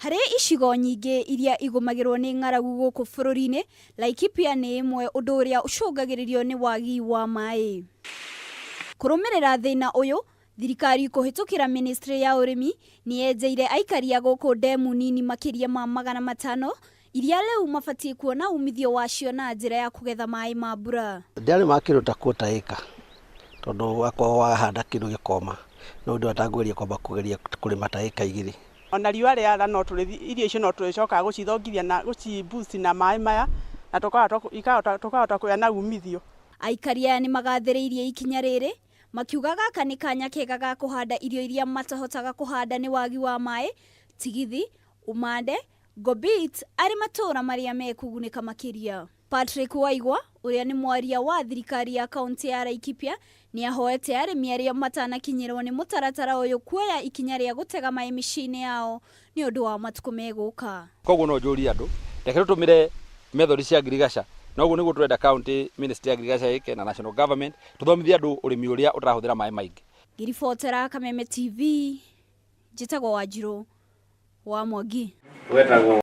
Hari icigo nyingi iria igumagirwo ni ng'aragu guku bururi-ini, Laikipia ni imwe undu uria ucungagiririo ni wagi wa maai. Kurumirira thina uyu, thirikari kuhitukira ministry ya urimi ni yenjeire aikari guku ndemu-ini nimakiria ma 500 iria leu mabatie kuona umithio wacio na njira ya kugetha maai ma mbura. Ndiari makiruta kuota eka tondu wakwa wahanda kindu gikoma no ndu atangweria kwamba kugeria kurima ta eka igiri. Ona riua riara no turi irio icio no turicoka gucithongithia na guciboost na maai maya na tukahota kuya na umithio. Aikari aya ni magathiriirie ikinya riri makiuga gaka ni kanya kega ga kuhanda irio iria matahotaga kuhanda ni wagi wa maai, tigithi, umande, gobit ari matura maria mekugunika makiria. Patrick Waigwa uria ni mwaria wa thirikari ya kaunti ya Laikipia ni ahoete arimi aria matanakinyirwo ni mutaratara uyu kuoya ikinya ria gutega maai micini yao ni undu wa matuku meguka. Koguo no njuri andu reke tutumire methodi cia agriculture noguo niguo turenda county ministry ya agriculture yake na national government tuthomithie andu urimi uria utarahuthira maai maingi. Giribotera Kameme TV, njitagwo Wanjiru wa Mwangi.